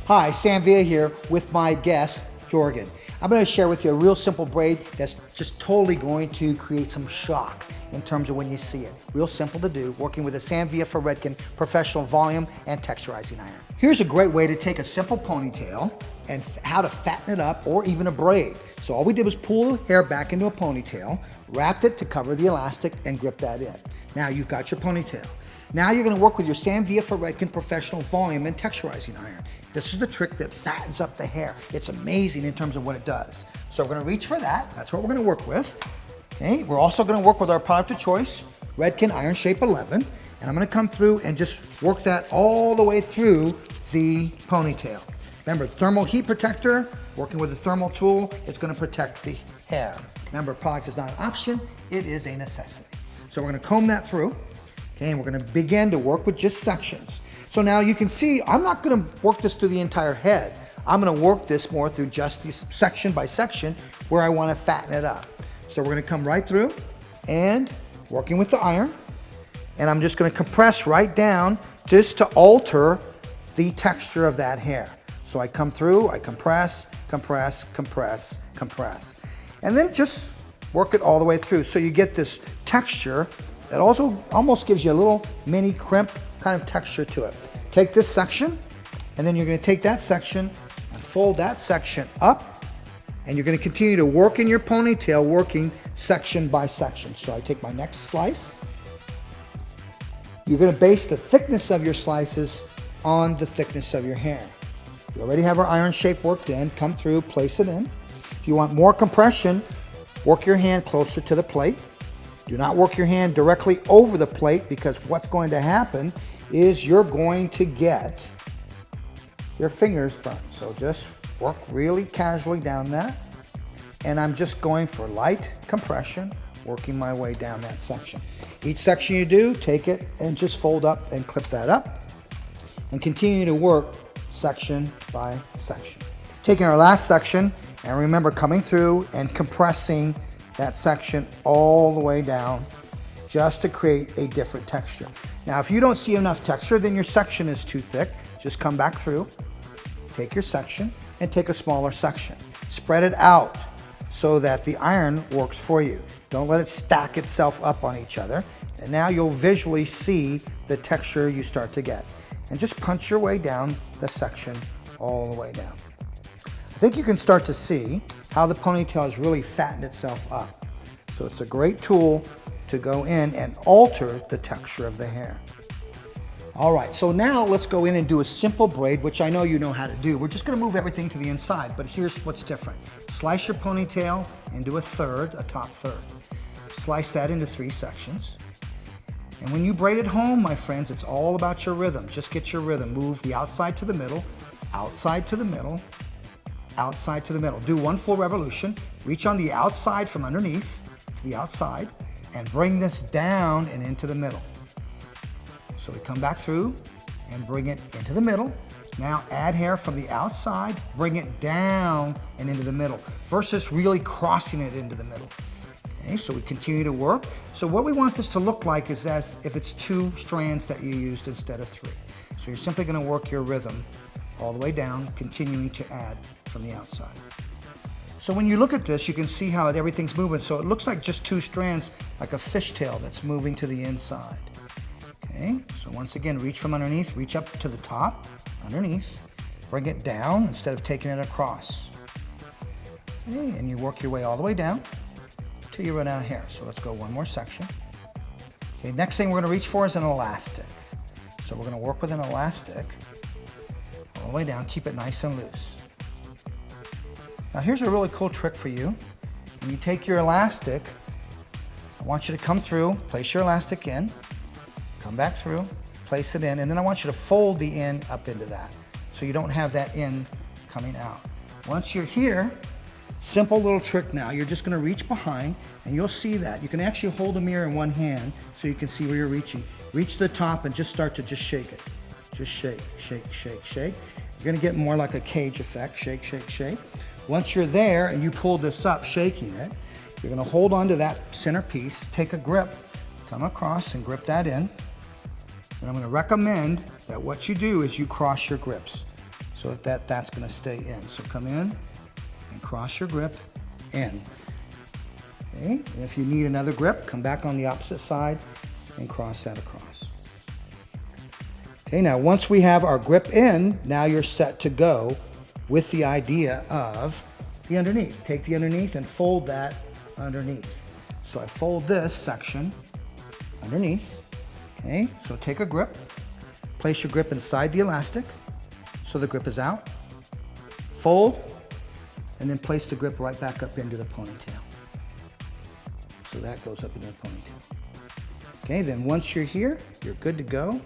Hi, Sam Villa here with my guest, Jorgen. I'm going to share with you a real simple braid that's just totally going to create some shock in terms of when you see it. Real simple to do, working with a Sam Villa for Redken professional volume and texturizing iron. Here's a great way to take a simple ponytail and how to fatten it up, or even a braid. So all we did was pull the hair back into a ponytail, wrapped it to cover the elastic, and grip that in. Now you've got your ponytail. Now you're going to work with your Sam Villa for Redken professional volume and texturizing iron. This is the trick that fattens up the hair. It's amazing in terms of what it does. So we're going to reach for that. That's what we're going to work with. Okay, we're also going to work with our product of choice, Redken Iron Shape 11. And I'm going to come through and just work that all the way through the ponytail. Remember, thermal heat protector, working with a thermal tool, it's going to protect the hair. Remember, product is not an option, it is a necessity. So we're going to comb that through. Okay, and we're going to begin to work with just sections. So now you can see, I'm not going to work this through the entire head. I'm going to work this more through just these section by section where I want to fatten it up. So we're going to come right through and working with the iron. And I'm just going to compress right down just to alter the texture of that hair. So I come through, I compress, compress, compress, compress. And then just work it all the way through. So you get this texture that also almost gives you a little mini crimp kind of texture to it. Take this section, and then you're going to take that section and fold that section up, and you're going to continue to work in your ponytail, working section by section. So I take my next slice. You're going to base the thickness of your slices on the thickness of your hair. We already have our iron shape worked in. Come through, place it in. If you want more compression, work your hand closer to the plate. Do not work your hand directly over the plate, because what's going to happen is you're going to get your fingers burned. So just work really casually down that. And I'm just going for light compression, working my way down that section. Each section you do, take it and just fold up and clip that up. And continue to work section by section. Taking our last section, and remember coming through and compressing that section all the way down just to create a different texture. Now, if you don't see enough texture, then your section is too thick. Just come back through, take your section, and take a smaller section. Spread it out so that the iron works for you. Don't let it stack itself up on each other. And now you'll visually see the texture you start to get. And just punch your way down the section all the way down. I think you can start to see how the ponytail has really fattened itself up. So it's a great tool to go in and alter the texture of the hair. All right, so now let's go in and do a simple braid, which I know you know how to do. We're just gonna move everything to the inside, but here's what's different. Slice your ponytail into a top third. Slice that into 3 sections. And when you braid at home, my friends, it's all about your rhythm. Just get your rhythm. Move the outside to the middle, outside to the middle, outside to the middle. Do 1 full revolution. Reach on the outside from underneath to the outside and bring this down and into the middle. So we come back through and bring it into the middle. Now add hair from the outside, bring it down and into the middle versus really crossing it into the middle. Okay, so we continue to work. So what we want this to look like is as if it's 2 strands that you used instead of 3. So you're simply going to work your rhythm all the way down, continuing to add from the outside. So when you look at this, you can see how everything's moving. So it looks like just 2 strands, like a fishtail that's moving to the inside. Okay, so once again, reach from underneath, reach up to the top, underneath, bring it down instead of taking it across. Okay, and you work your way all the way down till you run out of hair. So let's go 1 more section. Okay, next thing we're going to reach for is an elastic. So we're going to work with an elastic all the way down, keep it nice and loose. Now here's a really cool trick for you. When you take your elastic, I want you to come through, place your elastic in, come back through, place it in, and then I want you to fold the end up into that so you don't have that end coming out. Once you're here, simple little trick now, you're just going to reach behind and you'll see that. You can actually hold a mirror in one hand so you can see where you're reaching. Reach to the top and just start to just shake it. Just shake, shake, shake, shake. You're going to get more like a cage effect, shake, shake, shake. Once you're there and you pull this up, shaking it, you're going to hold on to that center piece, take a grip, come across and grip that in. And I'm going to recommend that what you do is you cross your grips. so that's gonna stay in. So come in and cross your grip in. Okay, and if you need another grip, come back on the opposite side and cross that across. Okay, now once we have our grip in, now you're set to go with the idea of the underneath. Take the underneath and fold that underneath. So I fold this section underneath. Okay, so take a grip, place your grip inside the elastic so the grip is out, fold, and then place the grip right back up into the ponytail. So that goes up into the ponytail. Okay, then once you're here, you're good to go.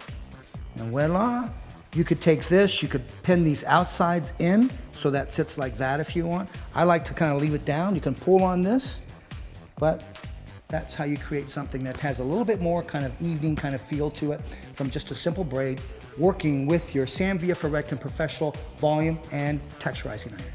And voila, you could take this, you could pin these outsides in so that sits like that if you want. I like to kind of leave it down. You can pull on this, but that's how you create something that has a little bit more kind of evening kind of feel to it from just a simple braid, working with your Sam Villa for Redken Professional Volume and Texturizing Iron.